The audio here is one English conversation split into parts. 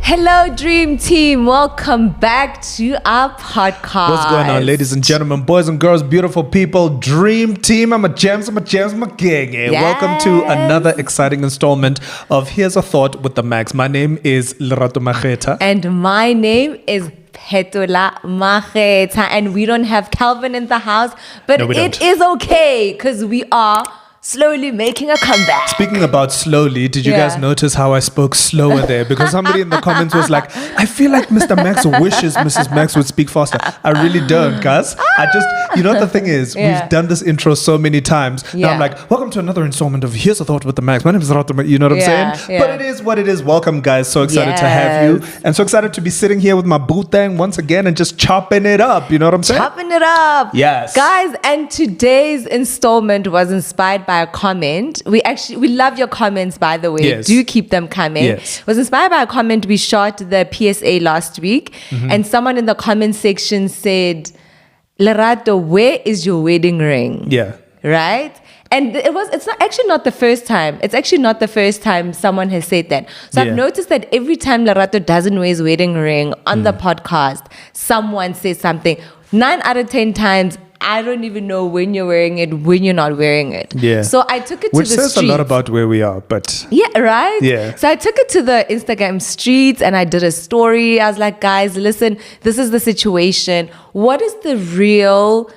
Hello, Dream Team. Welcome back to our podcast. What's going on, ladies and gentlemen, boys and girls, beautiful people, Dream Team? I'm a James, my gang. Yes. Welcome to another exciting installment of Here's a Thought with the Max. My name is Lerato Mageta. And my name is Phetola Mageta. And we don't have Calvin in the house, but No, it is okay because we are slowly making a comeback. Speaking about slowly, did you guys notice how I spoke slower there? Because somebody in the comments was like, I feel like Mr. Max wishes Mrs. Max would speak faster. I really don't, guys. I just, you know what the thing is? We've done this intro so many times. Now I'm like, welcome to another installment of Here's a Thought with the Max. My name is Rato, you know what I'm saying? But it is what it is. Welcome, guys. So excited to have you. And so excited to be sitting here with my boot thing once again and just chopping it up. You know what I'm saying? Chopping it up. Yes. Guys, and today's installment was inspired by a comment. We love your comments, by the way. Yes. Do keep them coming. Yes. It was inspired by a comment. We shot the PSA last week, and someone in the comment section said, Lerato, where is your wedding ring? Yeah. Right? And it's not the first time. It's actually not the first time someone has said that. So I've noticed that every time Lerato doesn't wear his wedding ring on the podcast, someone says something. 9 out of 10 times, I don't even know when you're wearing it, when you're not wearing it. Yeah. So I took it Which to the says streets. a lot about where we are, but... Yeah, right? Yeah. So I took it to the Instagram streets and I did a story. I was like, guys, listen, this is the situation. What is the real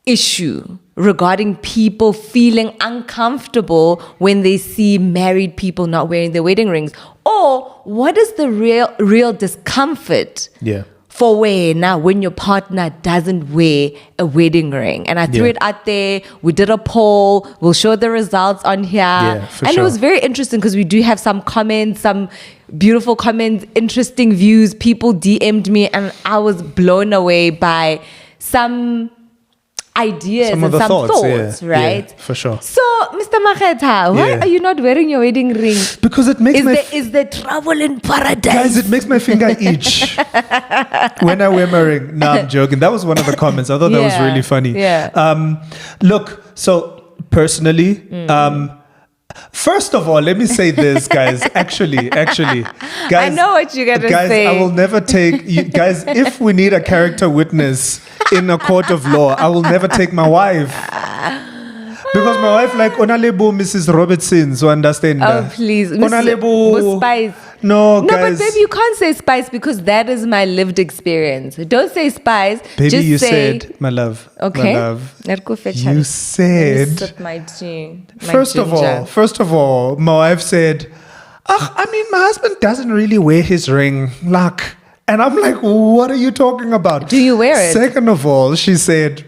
issue regarding people feeling uncomfortable when they see married people not wearing their wedding rings? Or what is the real discomfort? Yeah. For when your partner doesn't wear a wedding ring. And I threw it out there. We did a poll. We'll show the results on here. Yeah, for and sure. it was very interesting because we do have some comments, some beautiful comments, interesting views. People DM'd me and I was blown away by some ideas Some and of the some thoughts, right? Yeah, for sure. So, Mr. Mageta, why are you not wearing your wedding ring? Because it makes Is there trouble in paradise? Guys, it makes my finger itch when I wear my ring. No, I'm joking. That was one of the comments. I thought that was really funny. Yeah. Look, so personally, first of all, let me say this, guys. Actually, guys. I know what you're going to say. Guys, I will never take... guys, if we need a character witness in a court of law, I will never take my wife. Because my wife, like, Onalebo Mrs. Robertson, so understand. Oh, please. Onalebo... Spice. No, but guys. baby, you can't say spice because that is my lived experience. Don't say spice. Baby, just you say, said, my love. Okay. My love. You You said... sip my tea. First of all, my wife said, I mean, my husband doesn't really wear his ring. Like, and I'm like, what are you talking about? Do you wear it? Second of all, she said,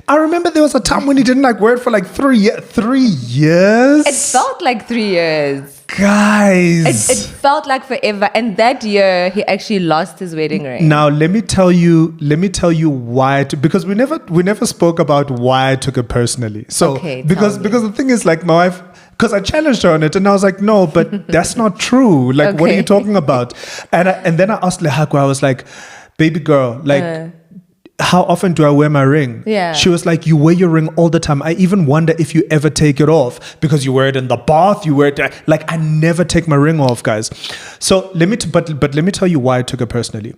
I remember there was a time when he didn't like wear it for like 3 years. It felt like 3 years. Guys. It felt like forever. And that year, he actually lost his wedding ring. Now, let me tell you why. Because we never spoke about why I took it personally. So, because the thing is, like, my wife, because I challenged her on it, and I was like, no, but that's not true. Like, what are you talking about? And then I asked Lehako, I was like, baby girl, like, how often do I wear my ring? Yeah. She was like, you wear your ring all the time. I even wonder if you ever take it off because you wear it in the bath. You wear it like I never take my ring off, guys. So let me tell you why I took it personally.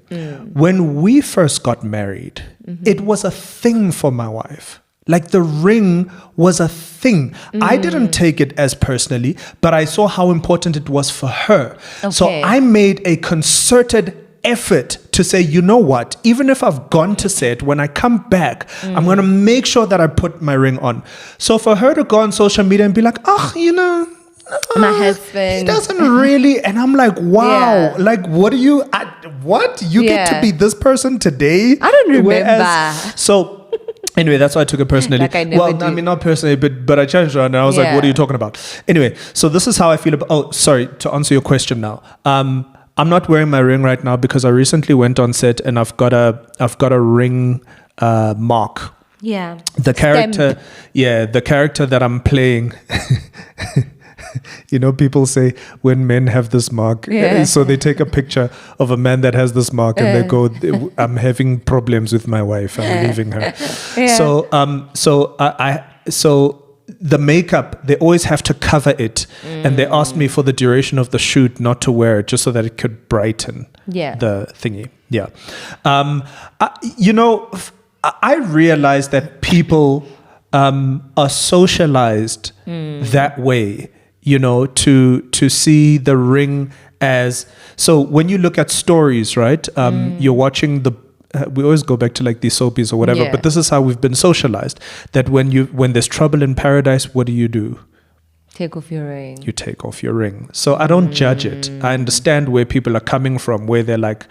When we first got married, it was a thing for my wife. Like the ring was a thing. I didn't take it as personally, but I saw how important it was for her. So I made a concerted effort to say, you know what, even if I've gone to set, when I come back, I'm going to make sure that I put my ring on. So for her to go on social media and be like, my husband, he doesn't really, and I'm like, wow, like, what are you, what? You get to be this person today? I don't remember. So anyway, that's why I took it personally. Like I never do. I mean, not personally, but I challenged her and I was like, what are you talking about? Anyway, so this is how I feel about, to answer your question now. I'm not wearing my ring right now because I recently went on set and I've got a ring mark. Yeah. The character that I'm playing. You know, people say when men have this mark, so they take a picture of a man that has this mark and they go, I'm having problems with my wife, I'm leaving her. the makeup, they always have to cover it. And they asked me for the duration of the shoot not to wear it, just so that it could brighten the thingy. Yeah. I realized that people are socialized that way, to see the ring as, so when you look at stories, right? You're watching we always go back to like these soapies or whatever, but this is how we've been socialized, that when there's trouble in paradise, what do? Take off your ring. You take off your ring. So I don't judge it. I understand where people are coming from, where they're like,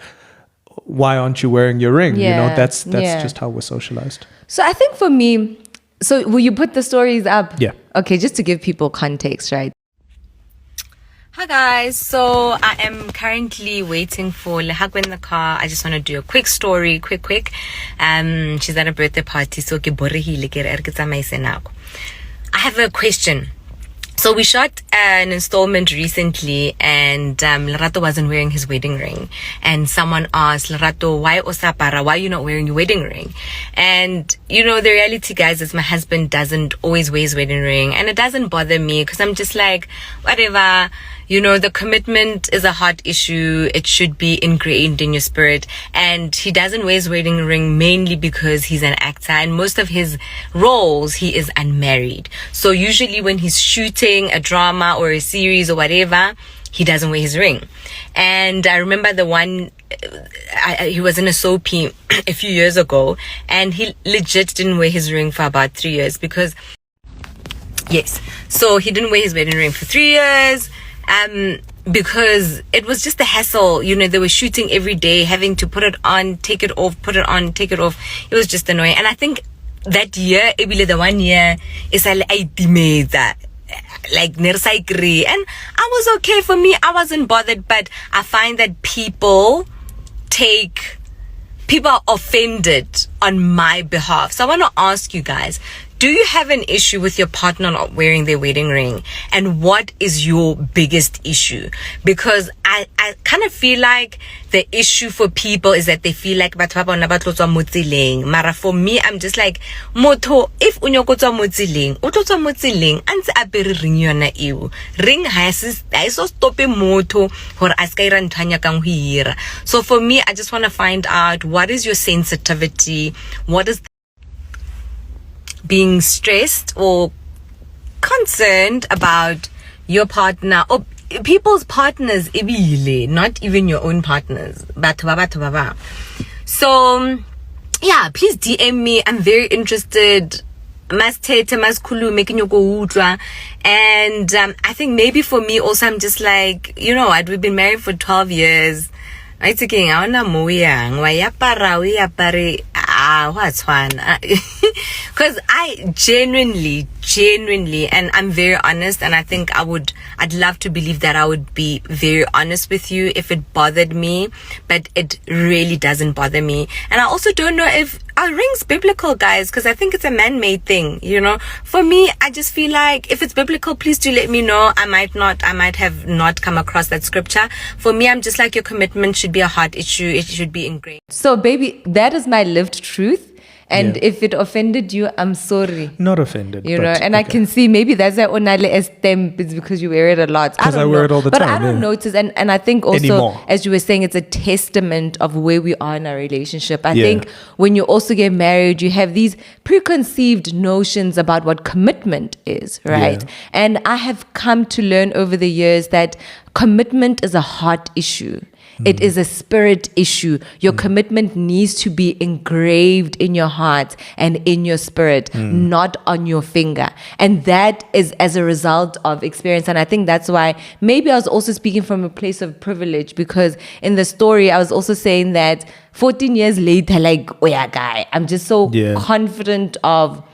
why aren't you wearing your ring? That's just how we're socialized. So I think for me, so will you put the stories up? Yeah. Okay, just to give people context, right? Hi guys, so I am currently waiting for Lehagwa in the car. I just want to do a quick story, quick. She's at a birthday party, so I have a question. So we shot an installment recently, and Lerato wasn't wearing his wedding ring. And someone asked, Lerato, why Osapara? Why are you not wearing your wedding ring? And, the reality, guys, is my husband doesn't always wear his wedding ring. And it doesn't bother me, because I'm just like, whatever. The commitment is a hot issue. It should be ingrained in your spirit. And he doesn't wear his wedding ring mainly because he's an actor. And most of his roles, he is unmarried. So usually when he's shooting a drama or a series or whatever, he doesn't wear his ring. And I remember the one, he was in a soapy a few years ago, and he legit didn't wear his ring for about 3 years because, so he didn't wear his wedding ring for 3 years. Because it was just a hassle, they were shooting every day, having to put it on, take it off, put it on, take it off. It was just annoying. And I think that year, the 1 year, is like nersaikri. And I was okay for me. I wasn't bothered, but I find that people are offended on my behalf. So I want to ask you guys, do you have an issue with your partner not wearing their wedding ring? And what is your biggest issue? Because I kind of feel like the issue for people is that they feel like mara for me, I'm just like, moto, if unyokotwa motsileng, utlotwa motsileng, antse apere ring yona eo. Ring ha so stope moto hore a ska ira nthanya kang ho ira. So for me, I just want to find out, what is your sensitivity? What is being stressed or concerned about your partner or people's partners, not even your own partners. So yeah, please DM me. I'm very interested. And I think maybe for me also, I'm just like, we've been married for 12 years. Because I genuinely, and I'm very honest, and I think I'd love to believe that I would be very honest with you if it bothered me, but it really doesn't bother me. And I also don't know if our ring's biblical, guys, because I think it's a man-made thing, For me, I just feel like if it's biblical, please do let me know. I might have not come across that scripture. For me, I'm just like, your commitment should be a hard issue. It should be ingrained. So, baby, that is my lived truth. And if it offended you, I'm sorry. Not offended. And I can see maybe that's why onale estem is because you wear it a lot. Because I wear it all the time. But I don't notice. And I think also, anymore, as you were saying, it's a testament of where we are in our relationship. I think when you also get married, you have these preconceived notions about what commitment is, right? And I have come to learn over the years that commitment is a heart issue. It is a spirit issue. Your commitment needs to be engraved in your heart and in your spirit, not on your finger. And that is as a result of experience. And I think that's why maybe I was also speaking from a place of privilege, because in the story, I was also saying that 14 years later, like, oh yeah, guy, I'm just so confident of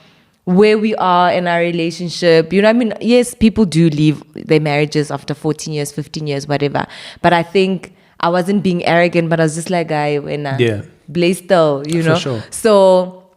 where we are in our relationship. Yes, people do leave their marriages after 14 years, 15 years, whatever. But I think I wasn't being arrogant, but I was just like, when blaze still, For sure. So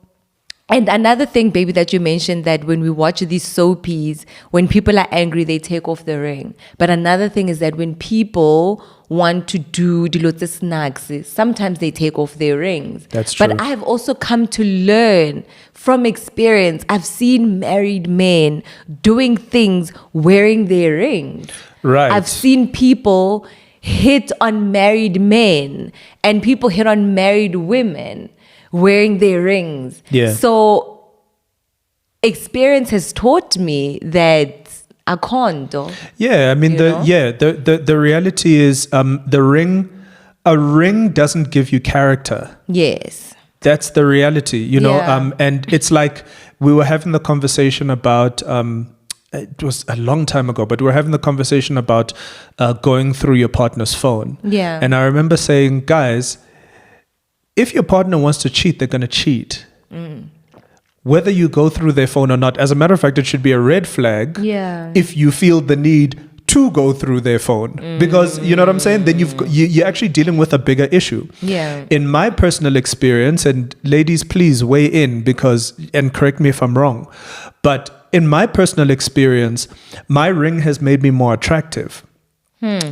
And another thing, baby, that you mentioned, that when we watch these soapies, when people are angry, they take off the ring. But another thing is that when people want to do dilote snacks, sometimes they take off their rings. That's true. But I have also come to learn from experience. I've seen married men doing things wearing their rings. Right. I've seen people hit on married men and people hit on married women wearing their rings. Yeah. So experience has taught me that I can't. Yeah, I mean the reality is a ring doesn't give you character. Yes. That's the reality, you know. Yeah. And it's like we were having the conversation about it was a long time ago, but we were having the conversation about going through your partner's phone. Yeah. And I remember saying, guys, if your partner wants to cheat, they're going to cheat. Whether you go through their phone or not. As a matter of fact, it should be a red flag if you feel the need to go through their phone. Because, you know what I'm saying? Then you're actually dealing with a bigger issue. Yeah. In my personal experience, and ladies, please weigh in and correct me if I'm wrong, but in my personal experience, my ring has made me more attractive.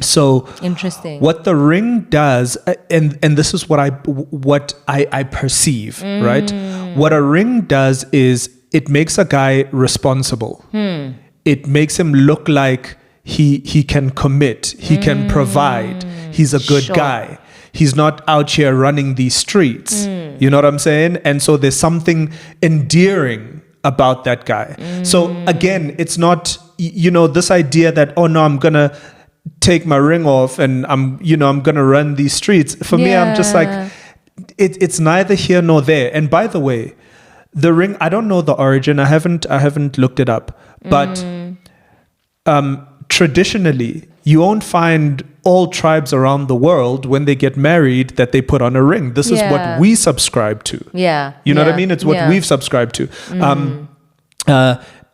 So interesting. What the ring does, and this is what I perceive, right? What a ring does is it makes a guy responsible. It makes him look like he can commit, he can provide, he's a good guy. He's not out here running these streets. You know what I'm saying? And so there's something endearing about that guy. So again, it's not, this idea that, oh no, I'm gonna take my ring off and I'm gonna run these streets. For me, I'm just like, it's neither here nor there. And by the way, the ring, I don't know the origin. I haven't looked it up. But traditionally, you won't find all tribes around the world when they get married that they put on a ring. This is what we subscribe to. Yeah. You know what I mean? It's what we've subscribed to.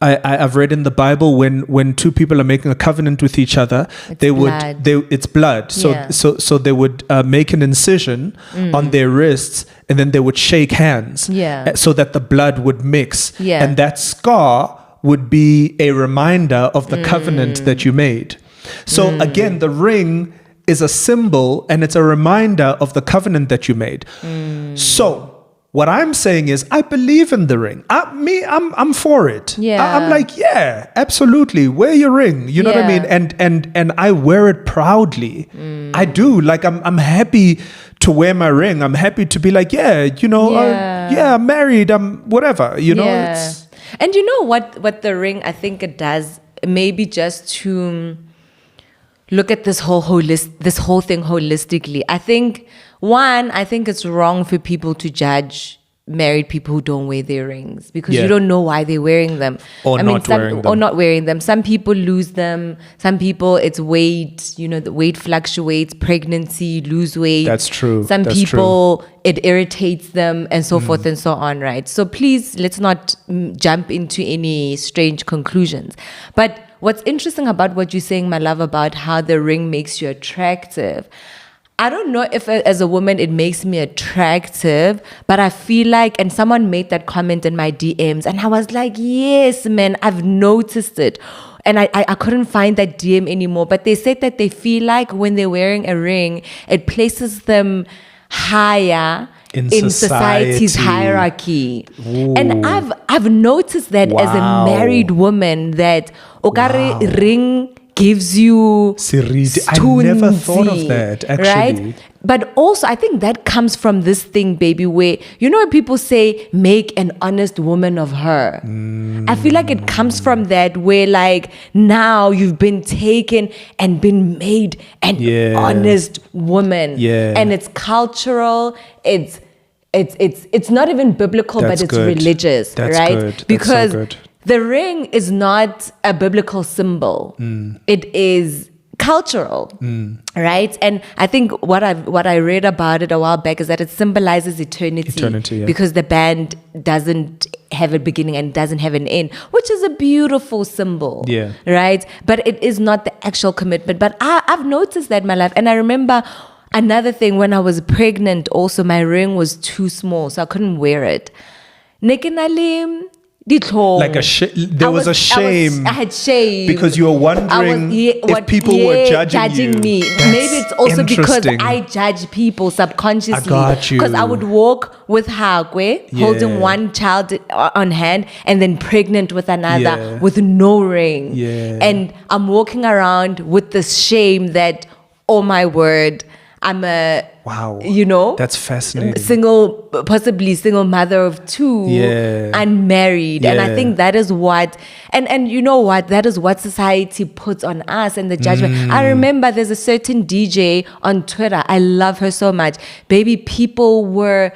I've read in the Bible when two people are making a covenant with each other, it's blood. So they would make an incision on their wrists and then they would shake hands so that the blood would mix. And that scar would be a reminder of the covenant that you made. So again, the ring is a symbol and it's a reminder of the covenant that you made. So what I'm saying is, I believe in the ring. I'm for it. I'm like, yeah, absolutely. Wear your ring. You know what I mean? And I wear it proudly. I do. Like, I'm happy to wear my ring. I'm happy to be like, I'm married. I'm whatever. You know. And you know what the ring? I think it does. Maybe just to look at this whole thing holistically. I think it's wrong for people to judge married people who don't wear their rings because you don't know why they're wearing them. Or not wearing them. Some people lose them. Some people, it's weight, the weight fluctuates, pregnancy, lose weight. That's true. Some people, it irritates them and so forth and so on, right? So please, let's not jump into any strange conclusions. But what's interesting about what you're saying, my love, about how the ring makes you attractive, I don't know if as a woman it makes me attractive, but I feel like, and someone made that comment in my DMs, and I was like, yes, man, I've noticed it. And I couldn't find that DM anymore. But they said that they feel like when they're wearing a ring, it places them higher in society's hierarchy. Ooh. And I've noticed that as a married woman, that okare ring gives you I never thought of that, actually. Right? But also, I think that comes from this thing, baby, where, when people say, make an honest woman of her. I feel like it comes from that, where like now you've been taken and been made an honest woman. And it's cultural, it's not even biblical, but it's religious, That's right? Good. Because so good. The ring is not a biblical symbol. It is cultural, right? And I think what I read about it a while back is that it symbolizes eternity because the band doesn't have a beginning and doesn't have an end, which is a beautiful symbol, right? But it is not the actual commitment. But I've noticed that in my life. And I remember another thing, when I was pregnant also, my ring was too small, so I couldn't wear it. Nekenalim. Like there was a shame. I had shame because you were wondering if people were judging you. me. That's maybe it's also because interesting. I judge people subconsciously. I got you. Because I would walk with Hagwe, holding one child on hand, and then pregnant with another with no ring. Yeah. And I'm walking around with this shame that, oh my word, I'm a that's fascinating. Possibly single mother of 2, unmarried. And I think that is what, and you know what, that is what society puts on us and the judgment. I remember there's a certain DJ on Twitter. I love her so much. Baby, people were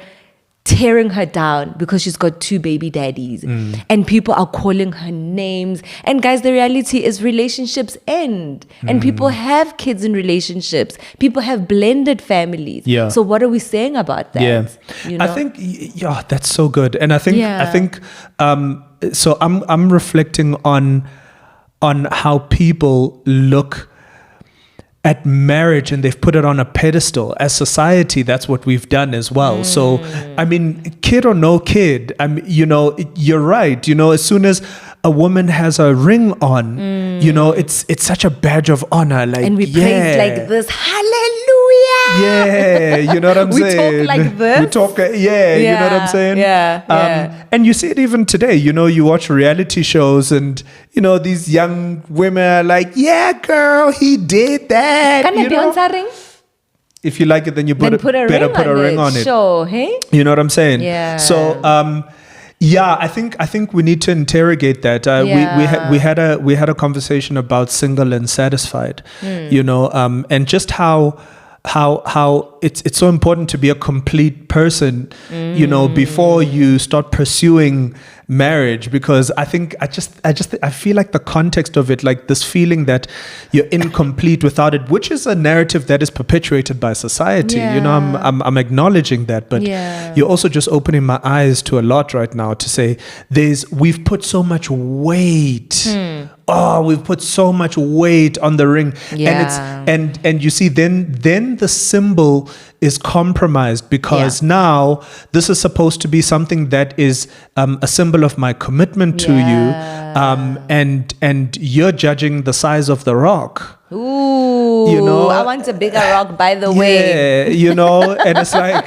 tearing her down because she's got 2 baby daddies and people are calling her names. And guys, the reality is relationships end and people have kids in relationships. People have blended families. So what are we saying about that? You know? I think that's so good. And I think so I'm reflecting on how people look at marriage, and they've put it on a pedestal. As society, that's what we've done as well. So, I mean, kid or no kid, you're right. As soon as a woman has a ring on, it's such a badge of honor. Like, and we praise like this, hallelujah. Yeah, you know what I'm saying? We talk like this. We talk, you know what I'm saying? And you see it even today. You watch reality shows, and these young women are like, "Yeah, girl, he did that." Can I be on ring? If you like it, then you better put a ring on it. Sure, hey? You know what I'm saying? Yeah. So, I think we need to interrogate that. We had a conversation about single and satisfied. And just how it's so important to be a complete person, before you start pursuing marriage, because I feel like the context of it, like this feeling that you're incomplete without it, which is a narrative that is perpetuated by society. I'm acknowledging that, but you're also just opening my eyes to a lot right now to say we've put so much weight. We've put so much weight on the ring, and you see, then the symbol is compromised, because now this is supposed to be something that is a symbol of my commitment to you, and you're judging the size of the rock. Ooh, I want a bigger rock, by the way. And it's like,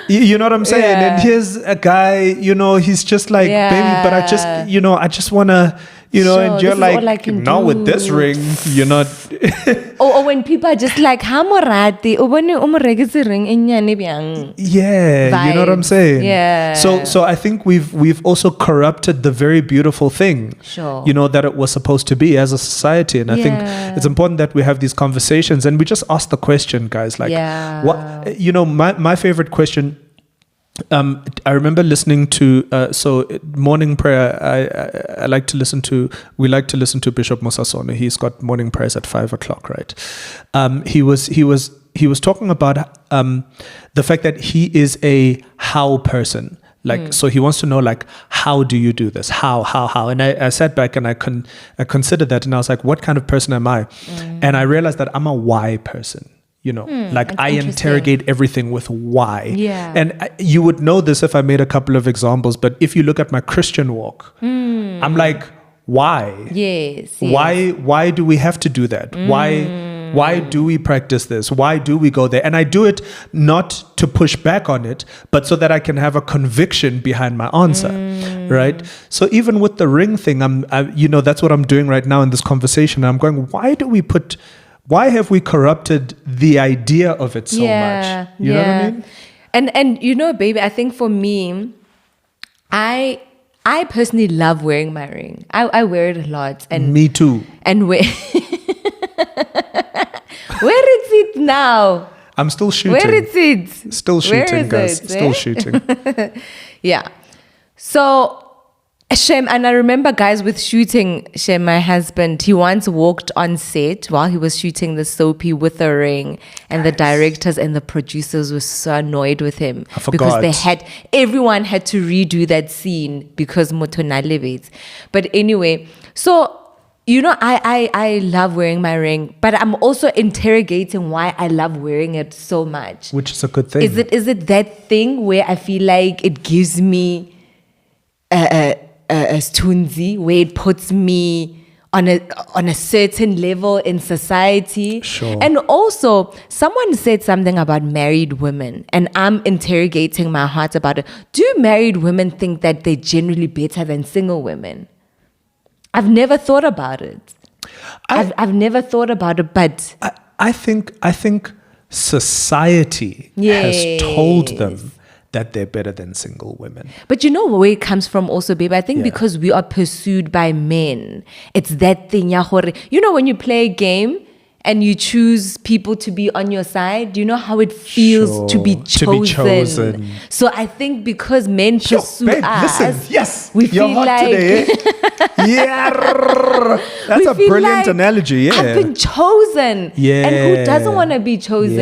you know what I'm saying? And here's a guy, he's just like, baby, but I just want to, and you're like, now with this ring, you're not. or when people are just like, hamorati, ring you know what I'm saying? Yeah. So I think we've also corrupted the very beautiful thing, that it was supposed to be as a society. And I think it's important that we have these conversations and we just ask the question, guys, like, what, my favorite question. I remember listening to morning prayer. We like to listen to Bishop Musasone. He's got morning prayers at 5:00, right? He was talking about the fact that he is a how person. Like, so he wants to know, like, how do you do this? How? And I sat back and I considered that, and I was like, what kind of person am I? And I realized that I'm a why person. Like I interrogate everything with why. And you would know this if I made a couple of examples, but if you look at my Christian walk, I'm like, why? Yes. Why do we have to do that? Why do we practice this? Why do we go there? And I do it not to push back on it, but so that I can have a conviction behind my answer, right? So even with the ring thing, that's what I'm doing right now in this conversation. I'm going, why have we corrupted the idea of it so much? You know what I mean? And baby, I think for me, I personally love wearing my ring. I wear it a lot. And me too. And where is it now? I'm still shooting. Where is it? Still shooting, guys. Still shooting. Yeah. So Shem, and I remember, guys, with shooting, Shem, my husband, he once walked on set while he was shooting the soapy with a ring, and the directors and the producers were so annoyed with him because everyone had to redo that scene because Motona levies. But anyway, so I love wearing my ring, but I'm also interrogating why I love wearing it so much. Which is a good thing. Is it that thing where I feel like it gives me a stunzi, where it puts me on a certain level in society. Sure. And also, someone said something about married women, and I'm interrogating my heart about it. Do married women think that they're generally better than single women? I've never thought about it. I've never thought about it, but I think society has told them that they're better than single women. But you know where it comes from also, baby? I think because we are pursued by men. It's that thing, you know, when you play a game and you choose people to be on your side, you know how it feels to be chosen. So I think because men pursue us, listen, yes, we you're feel hot like today, eh? Yeah, that's a brilliant analogy. Yeah, I've been chosen. Yeah, and who doesn't want to be chosen?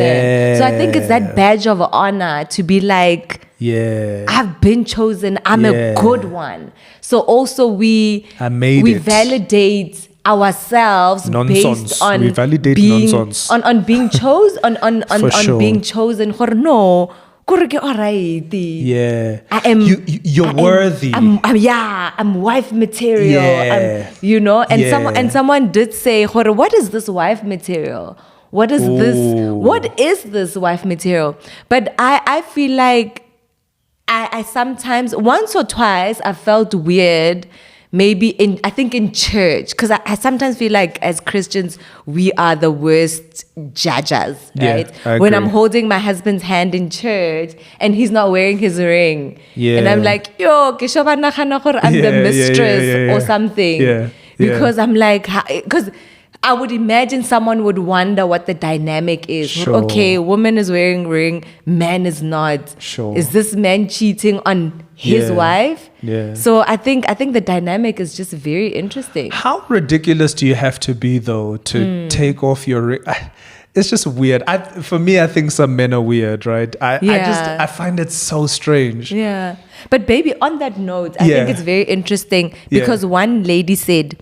So I think it's that badge of honor to be like, I've been chosen. I'm a good one. So also we validate ourselves based on we validate being nonsense. on being chosen on sure. being chosen. No, alright. Yeah, I am. You're worthy. I'm wife material. Yeah. You know, and someone did say, what is this wife material? What is this wife material? But I feel like I sometimes, once or twice, I felt weird, maybe I think in church, because I sometimes feel like as Christians, we are the worst judges, right? Yeah, when I'm holding my husband's hand in church and he's not wearing his ring. Yeah. And I'm like, I'm the mistress or something. Yeah. Because I'm like, because I would imagine someone would wonder what the dynamic is. Sure. Okay, woman is wearing ring, man is not. Sure. Is this man cheating on his wife? Yeah. So I think the dynamic is just very interesting. How ridiculous do you have to be though to take off your ring? It's just weird. For me, I think some men are weird, right? I find it so strange. Yeah. But baby, on that note, I think it's very interesting because one lady said,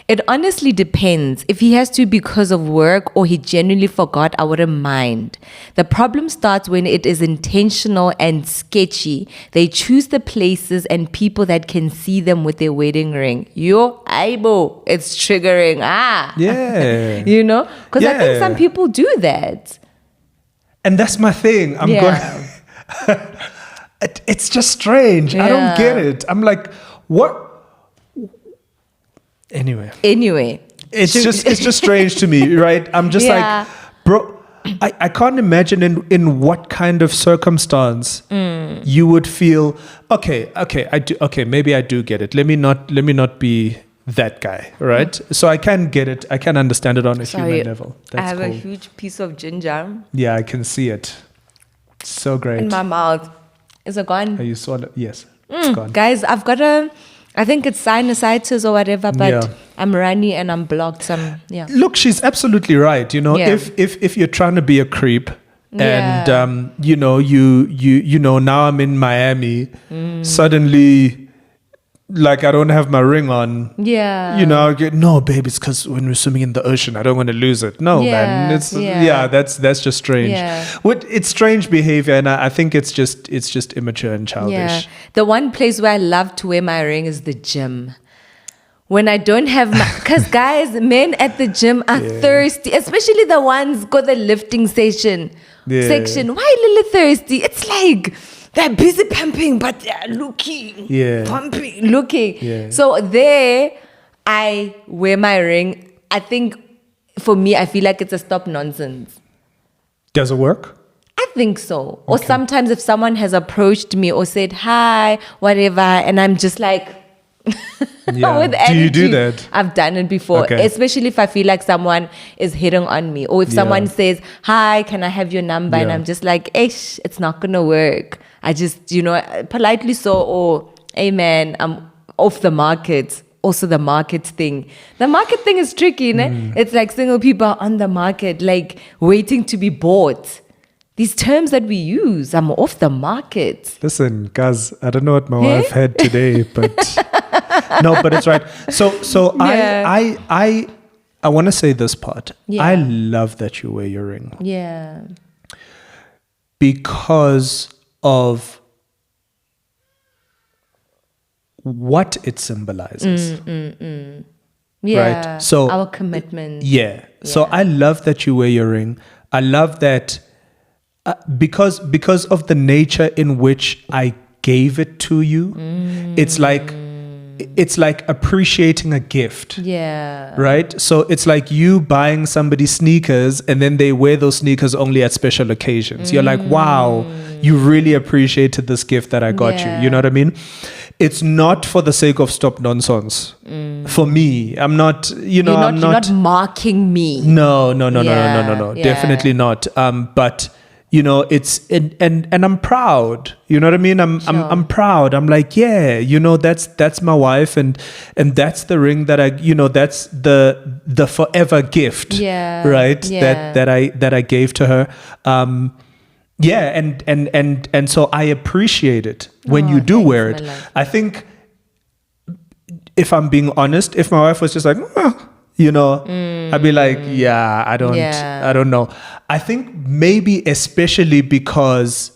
it honestly depends. If he has to because of work or he genuinely forgot, I wouldn't mind. The problem starts when it is intentional and sketchy. They choose the places and people that can see them with their wedding ring. Aibo, it's triggering. Yeah. You know? Because I think some people do that. And that's my thing. I'm going... It's just strange. I don't get it. I'm like, what... Anyway, it's just strange to me, right? I'm just like, bro, I can't imagine in what kind of circumstance you would feel maybe I do get it. Let me not be that guy, right? So I can get it. I can understand it on a human level. That's I have cool. a huge piece of ginger. Yeah, I can see it. So great. In my mouth. Is it gone? Are you swallowed? Yes, it's gone. Guys, I've got I think it's sinusitis or whatever, but I'm runny and I'm blocked. Look, she's absolutely right. You know, if you're trying to be a creep and you know now I'm in Miami, suddenly like I don't have my ring on. Yeah. You know, no, babe, it's because when we're swimming in the ocean, I don't want to lose it. No, man. It's that's just strange. Yeah. It's strange behavior, and I think it's just immature and childish. Yeah. The one place where I love to wear my ring is the gym. When I don't have my, because guys, men at the gym are thirsty, especially the ones got the lifting section. Why little thirsty? It's like they're busy pumping, but they're looking, pumping, looking. Yeah. So there, I wear my ring. I think for me, I feel like it's a stop nonsense. Does it work? I think so. Or sometimes if someone has approached me or said hi, whatever, and I'm just like, with do you do that? I've done it before, especially if I feel like someone is hitting on me, or if someone says, hi, can I have your number? And I'm just like, it's not gonna work. I just, politely or hey man, I'm off the market. Also the market thing. The market thing is tricky, né? It's like single people are on the market, like waiting to be bought. These terms that we use, I'm off the market. Listen, guys, I don't know what my wife had today, but no, but it's right. So I want to say this part. Yeah. I love that you wear your ring. Yeah. Because of what it symbolizes. Yeah. Right? So our commitment. Yeah. So I love that you wear your ring. I love that because of the nature in which I gave it to you. It's like appreciating a gift. Yeah. Right? So it's like you buying somebody sneakers and then they wear those sneakers only at special occasions. You're like, wow, you really appreciated this gift that I got you. You know what I mean? It's not for the sake of stop nonsense. For me, I'm not, you're not marking me. No. Yeah. Definitely not. But it's and I'm proud. You know what I mean? I'm proud. I'm like, yeah, that's my wife, and that's the ring that that's the forever gift. Yeah. Right. Yeah. That I gave to her. And so I appreciate it when you do wear it. I think, if I'm being honest, if my wife was just like, I'd be like, yeah, I don't know. I think maybe especially because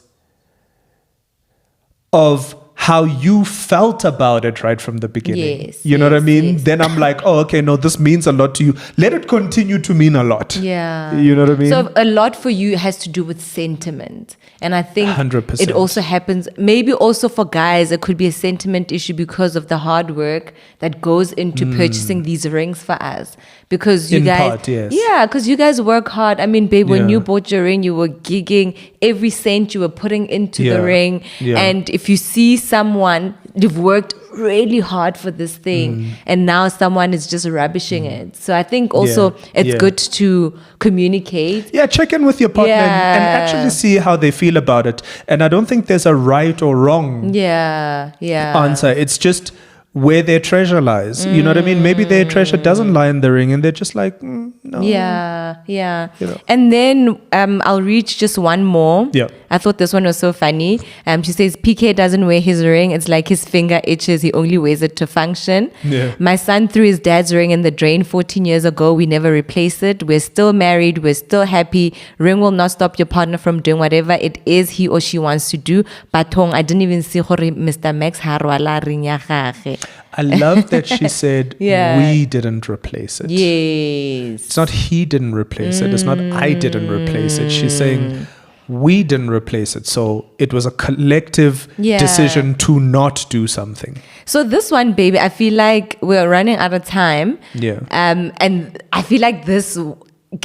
of how you felt about it right from the beginning. Yes, you know what I mean? Yes. Then I'm like, oh, okay, no, this means a lot to you. Let it continue to mean a lot. Yeah. You know what I mean? So a lot for you has to do with sentiment. And I think 100%. it also happens, maybe also for guys, it could be a sentiment issue because of the hard work that goes into purchasing these rings for us. Because you guys, part, yes. Yeah, because you guys work hard. I mean, babe, when you bought your ring, you were gigging every cent you were putting into the ring. Yeah. And if you see someone, you've worked really hard for this thing, and now someone is just rubbishing it. So I think also it's good to communicate. Yeah, check in with your partner and actually see how they feel about it. And I don't think there's a right or wrong answer. It's just where their treasure lies. You know what I mean? Maybe their treasure doesn't lie in the ring and they're just like, no. Yeah. You know. And then I'll read just one more. Yeah. I thought this one was so funny. She says, PK doesn't wear his ring. It's like his finger itches. He only wears it to function. Yeah. My son threw his dad's ring in the drain 14 years ago. We never replaced it. We're still married. We're still happy. Ring will not stop your partner from doing whatever it is he or she wants to do. Batong, I didn't even see Mr. Max harwala ring ya gage. I love that she said, we didn't replace it. Yes. It's not he didn't replace it. It's not I didn't replace it. She's saying we didn't replace it. So it was a collective decision to not do something. So this one, baby, I feel like we're running out of time. Yeah. And I feel like this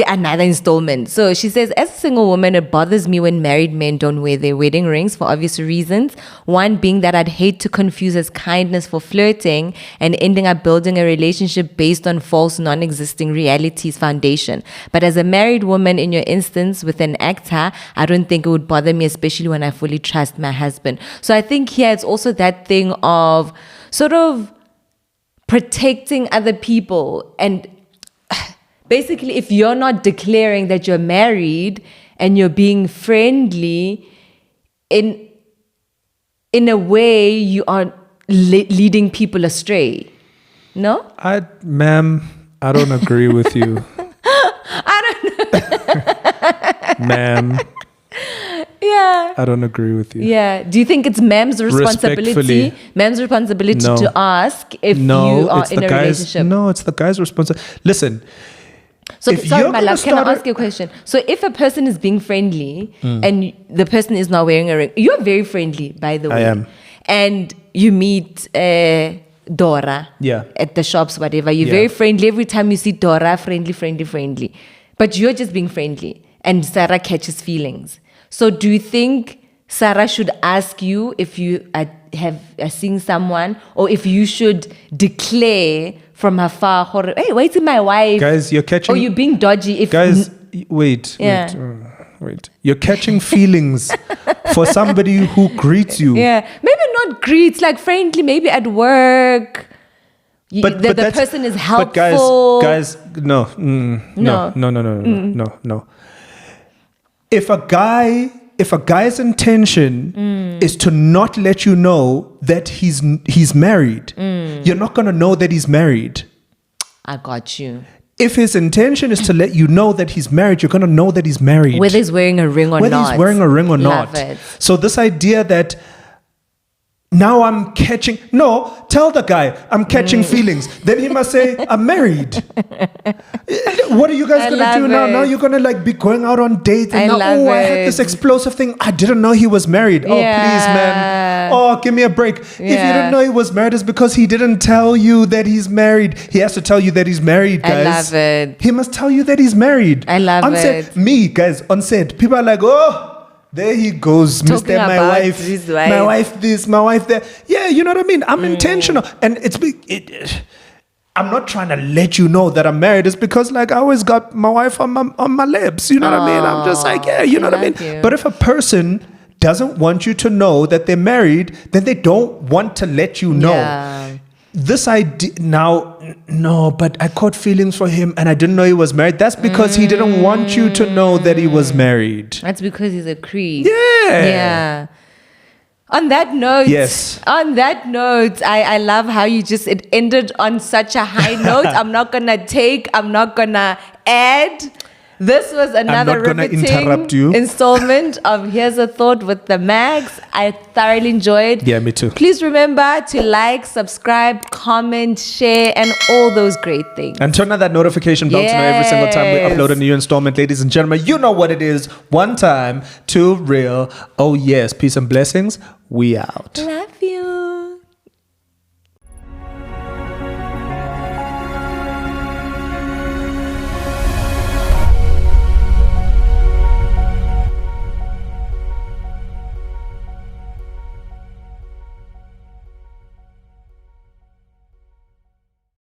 another installment. So she says, as a single woman, it bothers me when married men don't wear their wedding rings for obvious reasons. One being that I'd hate to confuse as kindness for flirting and ending up building a relationship based on false, non-existing realities foundation. But as a married woman, in your instance with an actor, I don't think it would bother me, especially when I fully trust my husband. So I think here it's also that thing of sort of protecting other people. And basically, if you're not declaring that you're married and you're being friendly, in a way, you are leading people astray. No? Ma'am, I don't agree with you. I don't know. Ma'am. Yeah. I don't agree with you. Yeah. Do you think it's ma'am's responsibility? Ma'am's responsibility to ask if you are in a relationship? No, it's the guy's responsibility. Listen. So, sorry, my love, can I ask you a question? So, if a person is being friendly and the person is not wearing a ring, you're very friendly, by the way. I am. And you meet Dora at the shops, whatever. You're very friendly. Every time you see Dora, friendly. But you're just being friendly. And Sarah catches feelings. So, do you think Sarah should ask you if you are seeing someone, or if you should declare from afar, hey, wait, my wife. Guys, you're catching... Or you're being dodgy. Guys, wait. You're catching feelings for somebody who greets you. Yeah, maybe not greets, like friendly, maybe at work. But the person is helpful. But guys, no. If a guy's intention is to not let you know that he's married, you're not going to know that he's married. I got you. If his intention is to let you know that he's married, you're going to know that he's married. Whether he's wearing a ring or not. Whether he's wearing a ring or not. Love it. So this idea that now I'm catching. No, tell the guy I'm catching feelings. Then he must say I'm married. What are you guys gonna do now? Now you're gonna like be going out on dates and now, I had this explosive thing. I didn't know he was married. Oh, please, man. Oh, give me a break. If you didn't know he was married, it's because he didn't tell you that he's married. He has to tell you that he's married, guys. I love it. He must tell you that he's married. I love on it. Set, me, guys, on set, people are like, oh. There he goes, Talking Mr. My wife, my wife this, my wife that. Yeah, you know what I mean? I'm intentional. And I'm not trying to let you know that I'm married. It's because like I always got my wife on my lips. You know what I mean? I'm just like, yeah, you know what I mean? You. But if a person doesn't want you to know that they're married, then they don't want to let you know. Yeah. This idea now, no, but I caught feelings for him and I didn't know he was married. That's because he didn't want you to know that he was married. That's because he's a creep. Yeah. Yeah. On that note, I love how it ended on such a high note. I'm not gonna add. This was another riveting installment of Here's a Thought with the Mags. I thoroughly enjoyed. Yeah, me too. Please remember to like, subscribe, comment, share, and all those great things. And turn on that notification bell to know every single time we upload a new installment. Ladies and gentlemen, you know what it is. One time, two real. Oh yes, peace and blessings. We out. Love you.